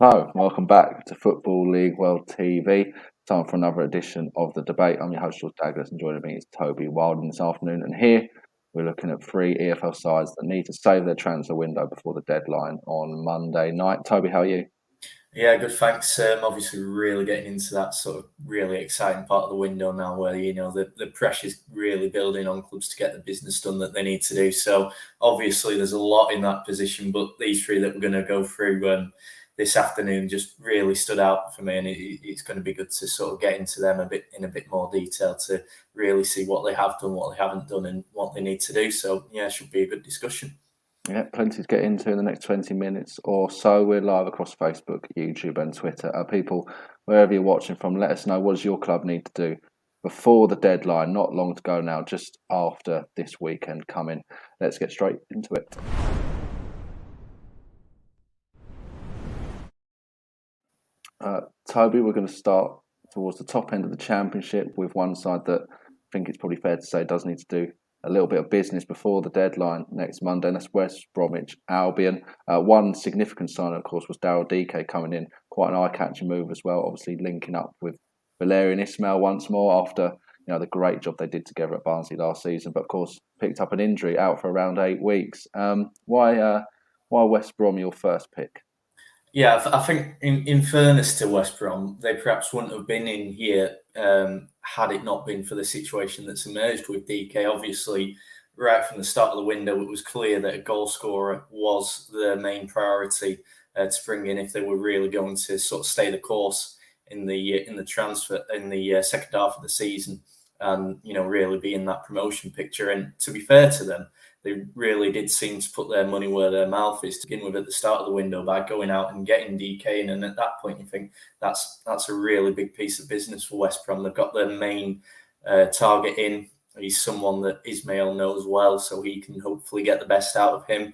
Hello, welcome back to Football League World TV. Time for another edition of the debate. I'm your host, George Dagless, and joining me is Toby Wilding this afternoon. And here we're looking at three EFL sides that need to save their transfer window before the deadline on Monday night. Toby, how are you? Yeah, good. Thanks. Obviously, we're really getting into that sort of really exciting part of the window now, where the pressure's really building on clubs to get the business done that they need to do. So obviously, there's a lot in that position, but these three that we're going to go through this afternoon just really stood out for me, and it's going to be good to sort of get into them a bit more detail to really see what they have done, what they haven't done, and what they need to do. So yeah, it should be a good discussion. Yeah, plenty to get into in the next 20 minutes or so. We're live across Facebook, YouTube, and Twitter. People, wherever you're watching from, let us know what does your club need to do before the deadline. Not long to go now, just after this weekend coming. Let's get straight into it. Toby, we're going to start towards the top end of the championship with one side that I think it's probably fair to say does need to do a little bit of business before the deadline next Monday, and that's West Bromwich Albion. One significant sign, of course, was Daryl DK coming in, quite an eye-catching move as well, obviously linking up with Valerian Ismail once more after the great job they did together at Barnsley last season, but of course picked up an injury, out for around 8 weeks. Why West Brom your first pick? Yeah, I think in fairness to West Brom, they perhaps wouldn't have been in here had it not been for the situation that's emerged with DK. Obviously, right from the start of the window, it was clear that a goal scorer was the main priority to bring in if they were really going to sort of stay the course in the transfer in the second half of the season, and really be in that promotion picture. And to be fair to them, they really did seem to put their money where their mouth is to begin with at the start of the window by going out and getting DK in. And at that point, you think that's a really big piece of business for West Brom. They've got their main target in. He's someone that Ismail knows well, so he can hopefully get the best out of him.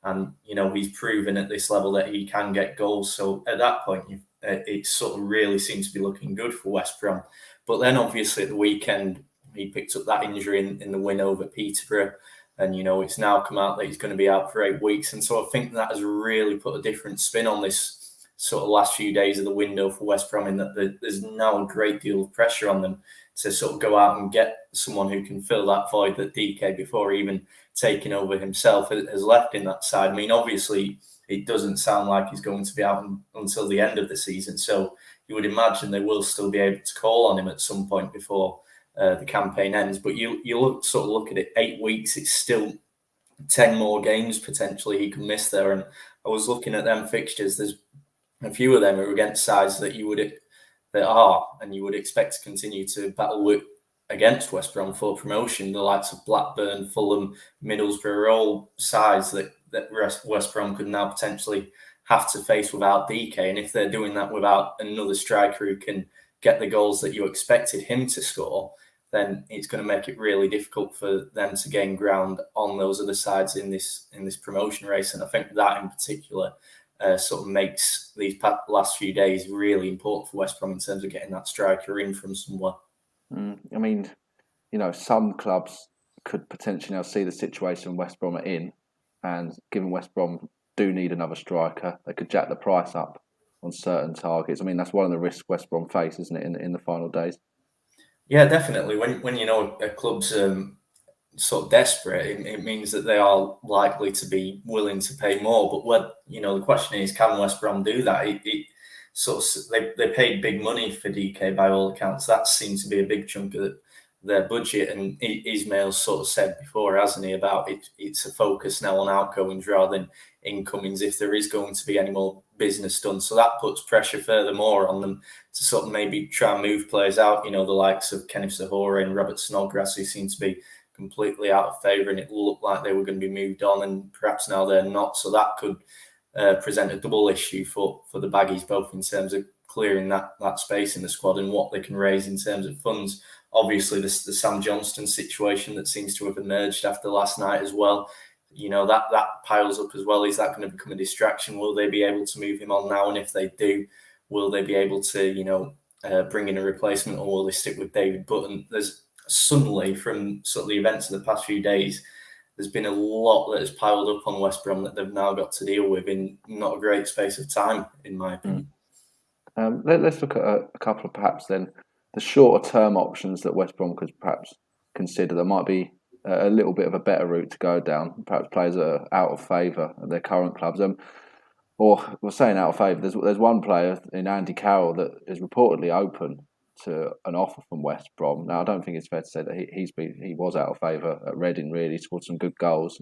And he's proven at this level that he can get goals. So at that point, it sort of really seems to be looking good for West Brom. But then obviously at the weekend, he picked up that injury in the win over Peterborough. And, it's now come out that he's going to be out for 8 weeks. And so I think that has really put a different spin on this sort of last few days of the window for West Brom, in that there's now a great deal of pressure on them to sort of go out and get someone who can fill that void that DK, before even taking over himself, has left in that side. I mean, obviously, it doesn't sound like he's going to be out until the end of the season. So you would imagine they will still be able to call on him at some point before the campaign ends. But you look at it, 8 weeks, it's still 10 more games potentially he can miss there. And I was looking at them fixtures. There's a few of them are against sides that you would expect to continue to battle with against West Brom for promotion. The likes of Blackburn, Fulham, Middlesbrough are all sides that West Brom could now potentially have to face without DK. And if they're doing that without another striker who can get the goals that you expected him to score, then it's going to make it really difficult for them to gain ground on those other sides in this promotion race. And I think that in particular sort of makes these last few days really important for West Brom in terms of getting that striker in from somewhere. I mean, some clubs could potentially now see the situation West Brom are in, and given West Brom do need another striker, they could jack the price up on certain targets. I mean, that's one of the risks West Brom face, isn't it, in the final days? Yeah, definitely. When a club's sort of desperate, it means that they are likely to be willing to pay more. But the question is, can West Brom do that? It sort of they paid big money for DK by all accounts. That seems to be a big chunk of their budget. And Ismail's sort of said before, hasn't he, about it's a focus now on outgoings rather than incomings if there is going to be any more business done. So that puts pressure furthermore on them to sort of maybe try and move players out. The likes of Kenneth Sahora and Robert Snodgrass, who seem to be completely out of favour, and it looked like they were going to be moved on, and perhaps now they're not. So that could present a double issue for the Baggies, both in terms of clearing that space in the squad and what they can raise in terms of funds. Obviously, the Sam Johnston situation that seems to have emerged after last night as well, that piles up as well. Is that going to become a distraction? Will they be able to move him on now? And if they do, will they be able to, bring in a replacement, or will they stick with David Button? There's suddenly, from sort of the events of the past few days, there's been a lot that has piled up on West Brom that they've now got to deal with in not a great space of time, in my opinion. Let's look at a couple of perhaps then the shorter term options that West Brom could perhaps consider. There might be a little bit of a better route to go down. Perhaps players that are out of favour at their current clubs. Or we're saying out of favour. There's one player in Andy Carroll that is reportedly open to an offer from West Brom. Now I don't think it's fair to say that he was out of favour at Reading. Really scored some good goals.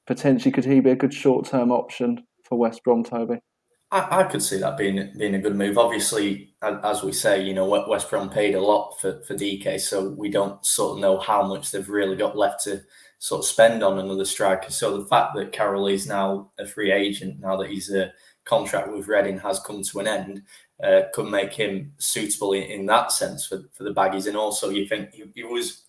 Potentially, could he be a good short term option for West Brom, Toby? I could see that being a good move. Obviously, as we say, West Brom paid a lot for DK, so we don't sort of know how much they've really got left to sort of spend on another striker. So the fact that Carroll is now a free agent, now that his contract with Reading has come to an end, could make him suitable in that sense for the Baggies. And also, you think he was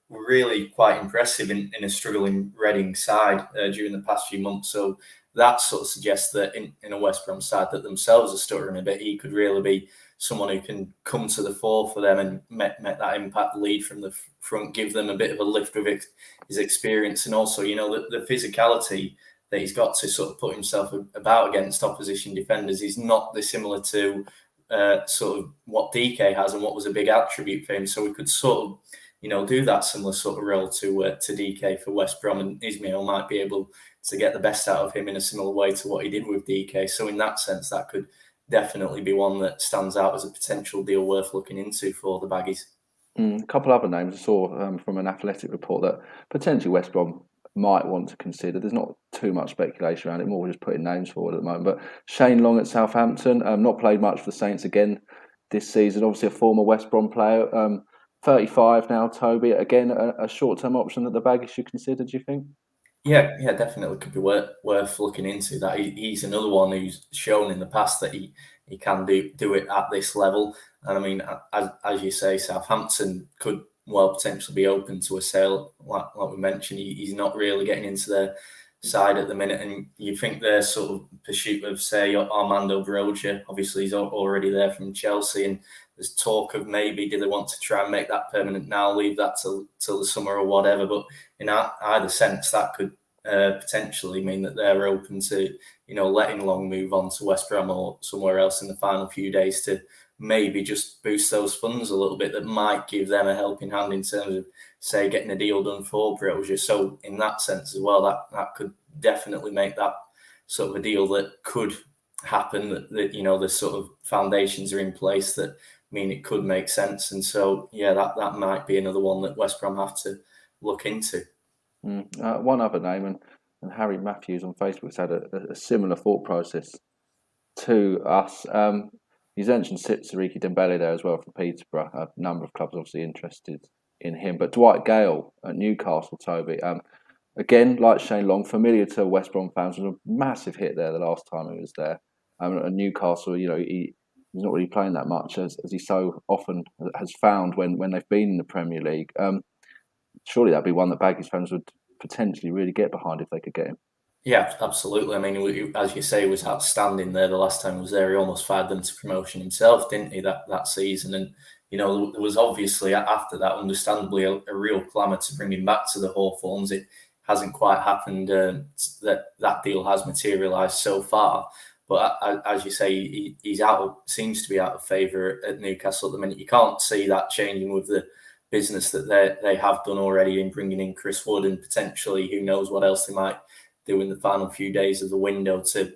really quite impressive in a struggling Reading side during the past few months. So that sort of suggests that in a West Brom side that themselves are stuttering a bit, he could really be someone who can come to the fore for them and make that impact lead from the front, give them a bit of a lift with his experience, and also, the physicality that he's got to sort of put himself about against opposition defenders is not dissimilar to sort of what DK has and what was a big attribute for him. So we could sort of, do that similar sort of role to DK for West Brom, and Ismail might be able to get the best out of him in a similar way to what he did with DK. So in that sense, that could definitely be one that stands out as a potential deal worth looking into for the Baggies. A couple other names I saw from an Athletic report that potentially West Brom might want to consider. There's not too much speculation around it, more just putting names forward at the moment. But Shane Long at Southampton, not played much for the Saints again this season. Obviously a former West Brom player. 35 now, Toby. Again, a short-term option that the Baggies should consider, do you think? Yeah, definitely could be worth looking into that. He's another one who's shown in the past that he can do it at this level. And I mean, as you say, Southampton could potentially be open to a sale. Like we mentioned, he's not really getting into their side at the minute. And you think their sort of pursuit of, say, Armando Broja, obviously he's already there from Chelsea, and there's talk of maybe do they want to try and make that permanent now, leave that till the summer or whatever. But in either sense, that could potentially mean that they're open to, letting Long move on to West Brom or somewhere else in the final few days to maybe just boost those funds a little bit. That might give them a helping hand in terms of, say, getting a deal done for Broja. So in that sense as well, that could definitely make that sort of a deal that could happen, that the sort of foundations are in place that mean it could make sense. And so, yeah, that might be another one that West Brom have to look into. One other name, and Harry Matthews on Facebook has had a similar thought process to us. He's mentioned Siriki Dembele there as well from Peterborough. A number of clubs obviously interested in him. But Dwight Gale at Newcastle, Toby, again, like Shane Long, familiar to West Brom fans, was a massive hit there the last time he was there. And Newcastle, he's not really playing that much as he so often has found when they've been in the Premier League. Surely that'd be one that Baggies fans would potentially really get behind if they could get him. Yeah, absolutely. I mean, as you say, he was outstanding there the last time he was there. He almost fired them to promotion himself, didn't he, that season? And, there was obviously, after that, understandably, a real clamour to bring him back to the Hawthorns. It hasn't quite happened. That deal has materialised so far. But as you say, seems to be out of favour at Newcastle at the minute. You can't see that changing with the business that they have done already in bringing in Chris Wood, and potentially who knows what else they might do in the final few days of the window to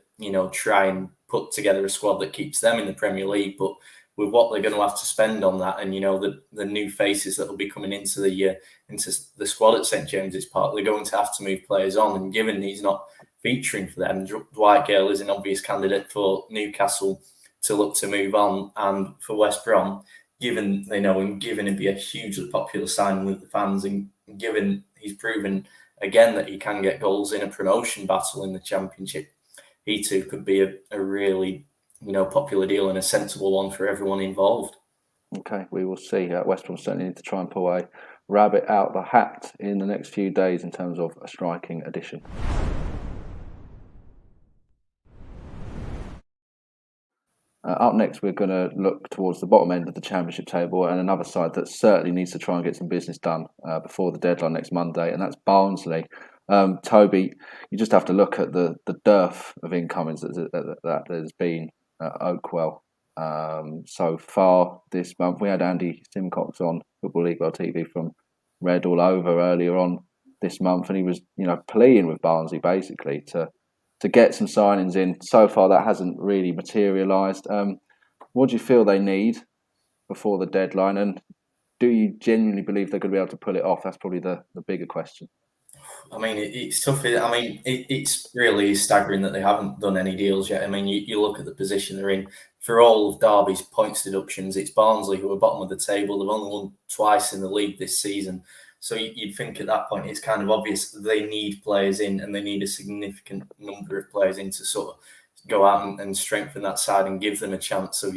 try and put together a squad that keeps them in the Premier League. But with what they're going to have to spend on that, and the new faces that will be coming into the squad at St James's Park, they're going to have to move players on. And given he's not featuring for them, Dwight Gale is an obvious candidate for Newcastle to look to move on, and for West Brom, given they know him, given it'd be a hugely popular signing with the fans, and given he's proven again that he can get goals in a promotion battle in the Championship, he too could be a really popular deal and a sensible one for everyone involved. Okay, we will see. West Brom certainly need to try and pull a rabbit out the hat in the next few days in terms of a striking addition. Up next, we're going to look towards the bottom end of the Championship table and another side that certainly needs to try and get some business done before the deadline next Monday, and that's Barnsley. Toby, you just have to look at the dearth of incomings that there's been at Oakwell so far this month. We had Andy Simcox on Football League World TV from Red All Over earlier on this month, and he was pleading with Barnsley basically to get some signings in. So far, that hasn't really materialised. What do you feel they need before the deadline? And do you genuinely believe they're going to be able to pull it off? That's probably the bigger question. I mean, it's tough. I mean, it's really staggering that they haven't done any deals yet. I mean, you look at the position they're in. For all of Derby's points deductions, it's Barnsley who are bottom of the table. They've only won twice in the league this season. So you'd think at that point it's kind of obvious that they need players in, and they need a significant number of players in to sort of go out and strengthen that side and give them a chance of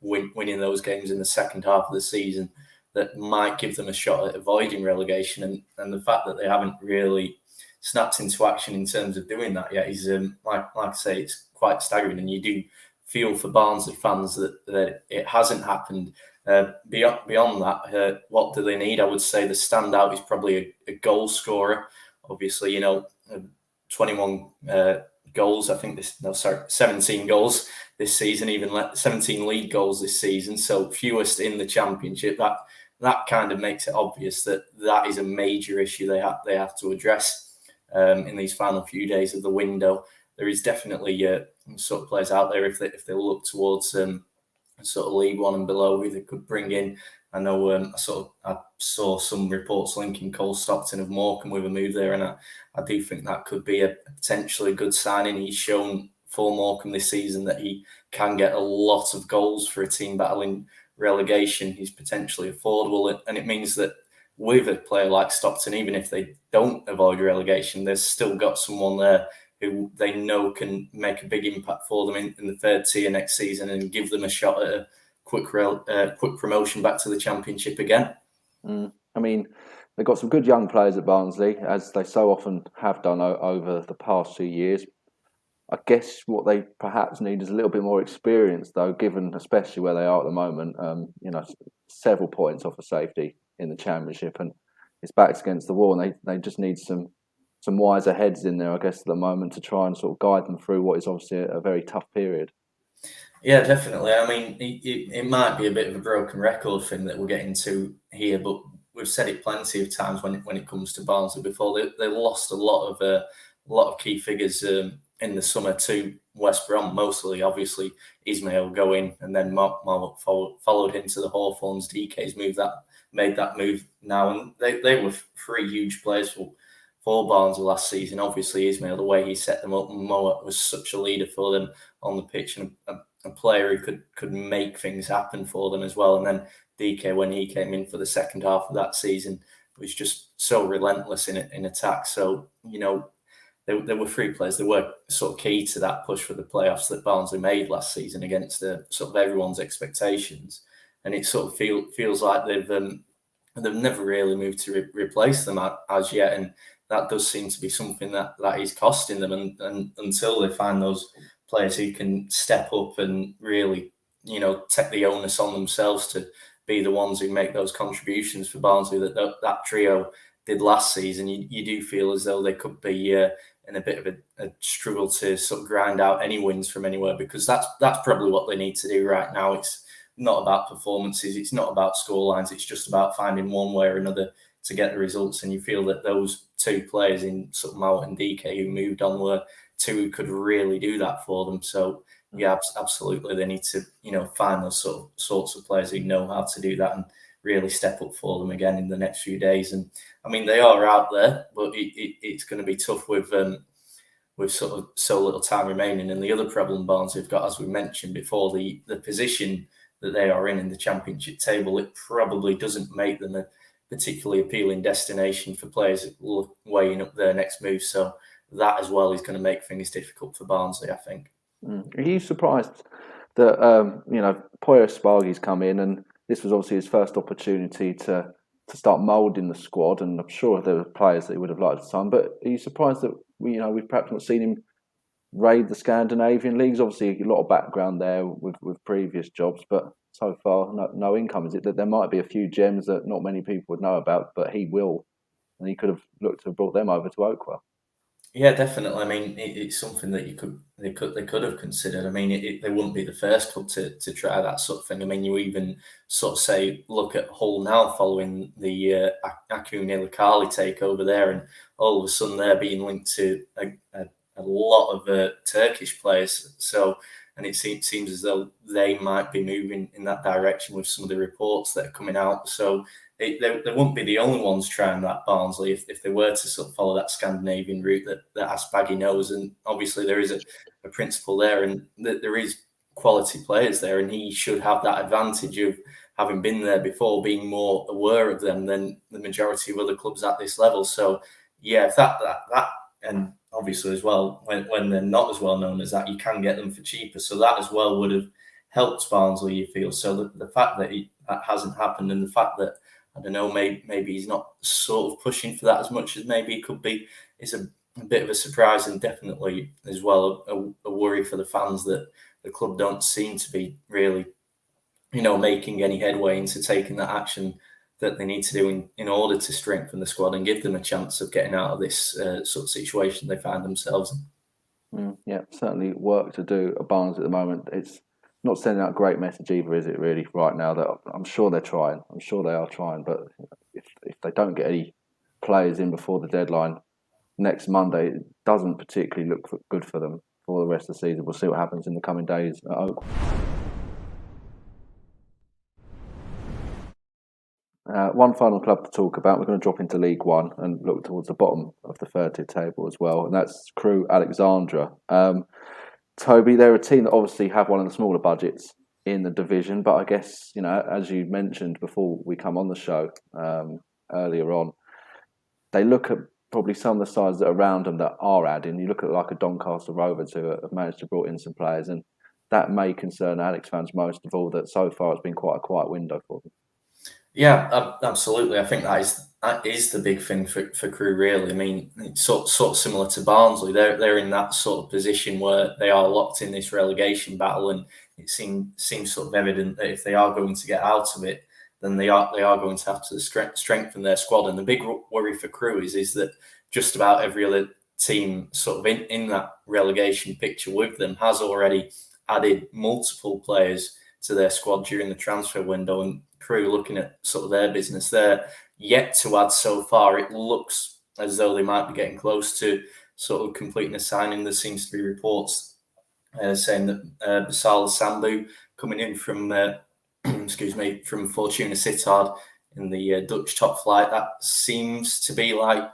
winning those games in the second half of the season that might give them a shot at avoiding relegation. And the fact that they haven't really snapped into action in terms of doing that yet is, like I say, it's quite staggering. And you do feel for Barnsley fans that it hasn't happened. Beyond that, what do they need? I would say the standout is probably a goal scorer. Obviously, 21 goals. I think 17 goals this season, even 17 league goals this season. So fewest in the Championship. That kind of makes it obvious that is a major issue they have to address in these final few days of the window. There is definitely sort of players out there if they look towards sort of League One and below who they could bring in. I know I saw some reports linking Cole Stockton of Morecambe with a move there, and I do think that could be a potentially good signing. He's shown for Morecambe this season that he can get a lot of goals for a team battling relegation. He's potentially affordable, and it means that with a player like Stockton, even if they don't avoid relegation, they've still got someone there who they know can make a big impact for them in the third tier next season and give them a shot at a quick promotion back to the Championship again. I mean, they've got some good young players at Barnsley, as they so often have done over the past 2 years. I guess what they perhaps need is a little bit more experience, though, given especially where they are at the moment. Several points off of safety in the Championship, and it's backs against the wall, and they just need some wiser heads in there, I guess, at the moment to try and sort of guide them through what is obviously a very tough period. Yeah, definitely. I mean, it might be a bit of a broken record thing that we're getting to here, but we've said it plenty of times when it comes to Barnsley before. They lost a lot of key figures in the summer to West Brom, mostly. Obviously, Ismail going, and then Mark followed him to the Hawthorns. DK's made that move now, and they were three huge players for Barnsley last season. Obviously, Ismail, the way he set them up, and Moat was such a leader for them on the pitch, and a player who could make things happen for them as well. And then DK, when he came in for the second half of that season, was just so relentless in attack. So, there were three players that were sort of key to that push for the playoffs that Barnsley made last season against sort of everyone's expectations. And it sort of feels like they've never really moved to replace them as yet. And that does seem to be something that is costing them. And until they find those players who can step up and really, take the onus on themselves to be the ones who make those contributions for Barnsley that trio did last season, you do feel as though they could be in a bit of a struggle to sort of grind out any wins from anywhere, because that's probably what they need to do right now. It's not about performances, it's not about scorelines, it's just about finding one way or another to get the results. And you feel that those two players in sort of Mount and DK who moved on were two who could really do that for them. So yeah, absolutely, they need to find those sorts of players who know how to do that and really step up for them again in the next few days. And I mean, they are out there, but it's going to be tough with sort of so little time remaining. And the other problem Barnsley have got, as we mentioned before, the position that they are in the Championship table, it probably doesn't make them a particularly appealing destination for players weighing up their next move. So that as well is going to make things difficult for Barnsley, I think. Are you surprised that Poya Asbaghi's come in, and this was obviously his first opportunity to start moulding the squad, and I'm sure there were players that he would have liked to sign, but are you surprised that we've perhaps not seen him raid the Scandinavian leagues? Obviously, a lot of background there with previous jobs, but so far, no income. Is it that there might be a few gems that not many people would know about, but he will, and he could have looked to have brought them over to Oakwell? Yeah, definitely. I mean, it's something that they could have considered. I mean, they wouldn't be the first club to try that sort of thing. I mean, you even sort of say look at Hull now following the Aku Nilikali takeover there, and all of a sudden they're being linked to a lot of Turkish players. So, and it seems as though they might be moving in that direction with some of the reports that are coming out. So they wouldn't be the only ones trying that, Barnsley, if they were to sort of follow that Scandinavian route that Asbaghi knows. And obviously there is a principle there, and there is quality players there, and he should have that advantage of having been there before, being more aware of them than the majority of other clubs at this level. So yeah, if that and obviously as well, when they're not as well known as that, you can get them for cheaper. So that as well would have helped Barnsley, you feel. So the fact that that hasn't happened, and the fact that, I don't know, maybe he's not sort of pushing for that as much as maybe he could be, is a bit of a surprise, and definitely as well a worry for the fans that the club don't seem to be really, making any headway into taking that action that they need to do in order to strengthen the squad and give them a chance of getting out of this sort of situation they find themselves in. Yeah, certainly work to do at Barnes at the moment. It's not sending out a great message either, is it, really, right now? That I'm sure they're trying. I'm sure they are trying. But if they don't get any players in before the deadline next Monday, it doesn't particularly look good for them for the rest of the season. We'll see what happens in the coming days at Oak. One final club to talk about. We're going to drop into League One and look towards the bottom of the third-tier table as well, and that's Crewe Alexandra. Toby, they're a team that obviously have one of the smaller budgets in the division, but I guess, as you mentioned before we come on the show earlier on, they look at probably some of the sides that are around them that are adding. You look at like a Doncaster Rovers who have managed to brought in some players, and that may concern Alex fans most of all, that so far it's been quite a quiet window for them. Yeah, absolutely. I think that is the big thing for Crewe, really. I mean, it's sort of similar to Barnsley. They're in that sort of position where they are locked in this relegation battle, and it seems sort of evident that if they are going to get out of it, then they are going to have to strengthen their squad. And the big worry for Crewe is that just about every other team sort of in that relegation picture with them has already added multiple players to their squad during the transfer window. And Crewe, looking at sort of their business, they're yet to add so far. It looks as though they might be getting close to sort of completing a signing. There seems to be reports saying that Basala Sambu coming in from from Fortuna Sittard in the Dutch top flight. That seems to be like,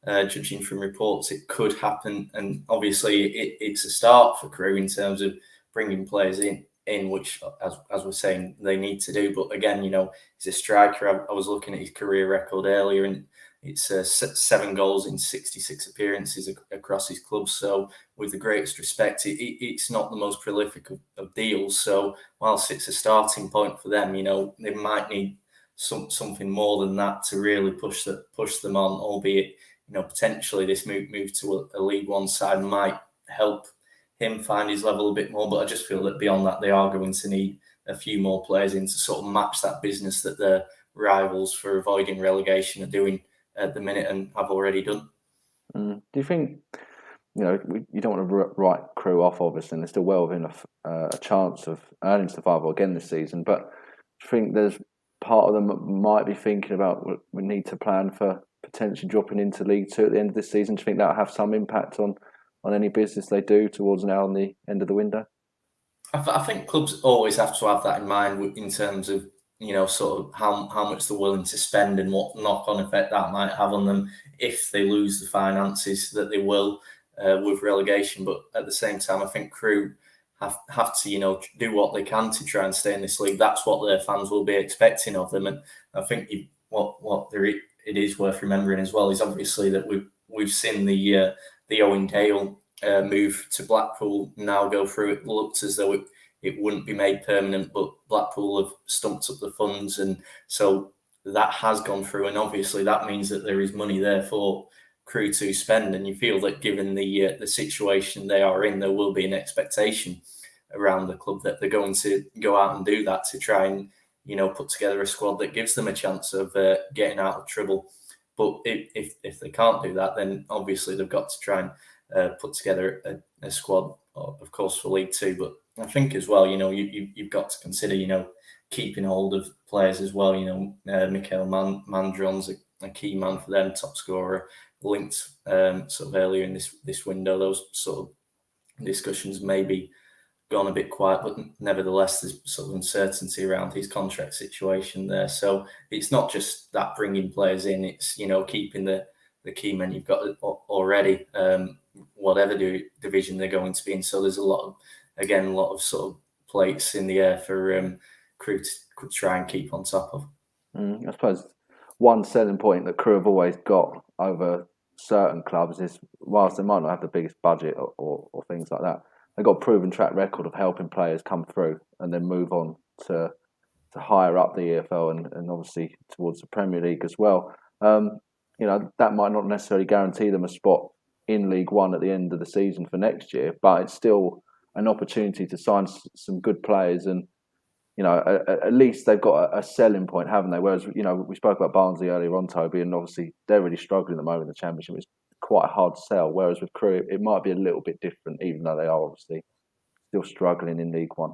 judging from reports, it could happen. And obviously it's a start for Crewe in terms of bringing players in which, as we're saying, they need to do. But again, he's a striker. I was looking at his career record earlier, and it's 7 goals in 66 appearances across his club. So with the greatest respect, it's not the most prolific of deals. So whilst it's a starting point for them, they might need something more than that to really push them on, albeit, potentially this move to a League One side might help him find his level a bit more. But I just feel that beyond that, they are going to need a few more players in to sort of match that business that their rivals for avoiding relegation are doing at the minute and have already done. Do you think, you don't want to write Crewe off, obviously, and they're still well within a chance of earning survival again this season, but do you think there's part of them that might be thinking about, we need to plan for potentially dropping into League Two at the end of this season? Do you think that'll have some impact on any business they do towards now and the end of the window? I think clubs always have to have that in mind in terms of, sort of how much they're willing to spend and what knock-on effect that might have on them if they lose the finances that they will with relegation. But at the same time, I think Crewe have to, do what they can to try and stay in this league. That's what their fans will be expecting of them. And I think it is worth remembering as well is obviously that we've seen the Owen Dale move to Blackpool now go through. It looked as though it wouldn't be made permanent, but Blackpool have stumped up the funds, and so that has gone through. And obviously that means that there is money there for Crewe to spend, and you feel that given the situation they are in, there will be an expectation around the club that they're going to go out and do that to try and put together a squad that gives them a chance of getting out of trouble. But if they can't do that, then obviously they've got to try and put together a squad, of course, for League Two. But I think as well, you've got to consider, keeping hold of players as well. Mikael Mandron's a key man for them, top scorer, linked sort of earlier in this window. Those sort of discussions maybe gone a bit quiet, but nevertheless, there's sort of uncertainty around his contract situation there. So it's not just that bringing players in; it's keeping the key men you've got already, whatever division they're going to be in. So there's a lot of sort of plates in the air for Crewe to try and keep on top of. I suppose one selling point that Crewe have always got over certain clubs is, whilst they might not have the biggest budget or things like that, they've got a proven track record of helping players come through and then move on to higher up the EFL and obviously towards the Premier League as well. That might not necessarily guarantee them a spot in League One at the end of the season for next year, but it's still an opportunity to sign some good players, and at least they've got a selling point, haven't they? Whereas we spoke about Barnsley earlier on, Toby, and obviously they're really struggling at the moment in the Championship. It's quite a hard sell. Whereas with Crewe, it might be a little bit different, even though they are obviously still struggling in League One.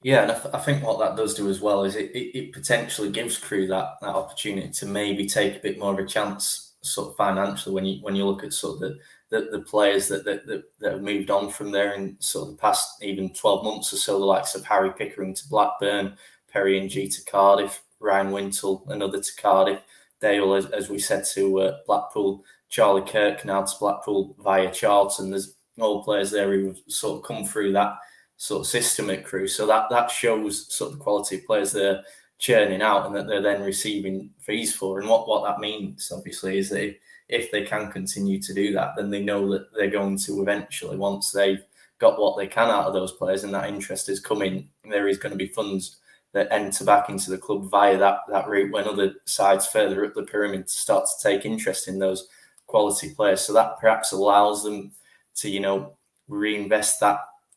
Yeah, and I think what that does do as well is it potentially gives Crewe that opportunity to maybe take a bit more of a chance, sort of financially, when you look at sort of the players that have moved on from there in sort of the past even 12 months or so, the likes of Harry Pickering to Blackburn, Perry and G to Cardiff, Ryan Wintle, another to Cardiff, Dale, as we said, to Blackpool, Charlie Kirk now to Blackpool via Charlton. There's all players there who've sort of come through that sort of system at Crewe. So that shows sort of the quality of players they're churning out and that they're then receiving fees for. And what that means, obviously, is that if they can continue to do that, then they know that they're going to eventually, once they've got what they can out of those players and that interest is coming, there is going to be funds that enter back into the club via that route when other sides further up the pyramid start to take interest in those quality players. So that perhaps allows them to, reinvest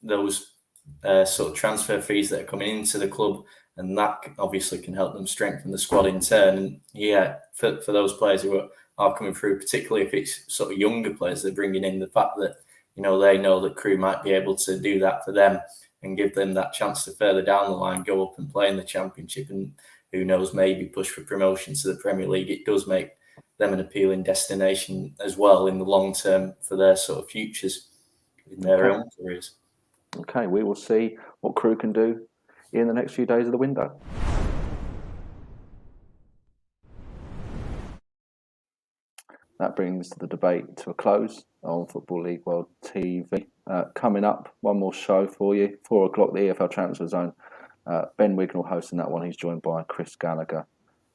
those sort of transfer fees that are coming into the club, and that obviously can help them strengthen the squad in turn. And yeah, for those players who are coming through, particularly if it's sort of younger players they're bringing in, the fact that they know that Crewe might be able to do that for them and give them that chance to further down the line go up and play in the Championship, and who knows, maybe push for promotion to the Premier League. It does make them an appealing destination as well in the long term for their sort of futures in their own careers. Okay, we will see what Crewe can do in the next few days of the window. That brings the debate to a close on Football League World TV. Coming up, one more show for you, 4 o'clock, the EFL Transfer Zone. Ben Wignall hosting that one. He's joined by Chris Gallagher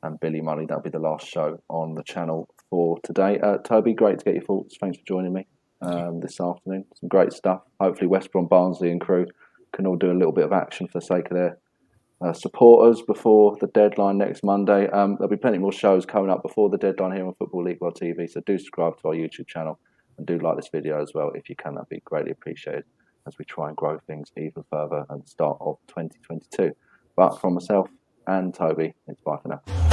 and Billy Mully. That'll be the last show on the channel for today. Toby, great to get your thoughts. Thanks for joining me this afternoon. Some great stuff. Hopefully West Brom, Barnsley and Crewe can all do a little bit of action for the sake of their supporters before the deadline next Monday. There'll be plenty more shows coming up before the deadline here on Football League World TV, so do subscribe to our YouTube channel and do like this video as well if you can. That'd be greatly appreciated as we try and grow things even further at the start of 2022. But from myself and Toby, it's bye for now.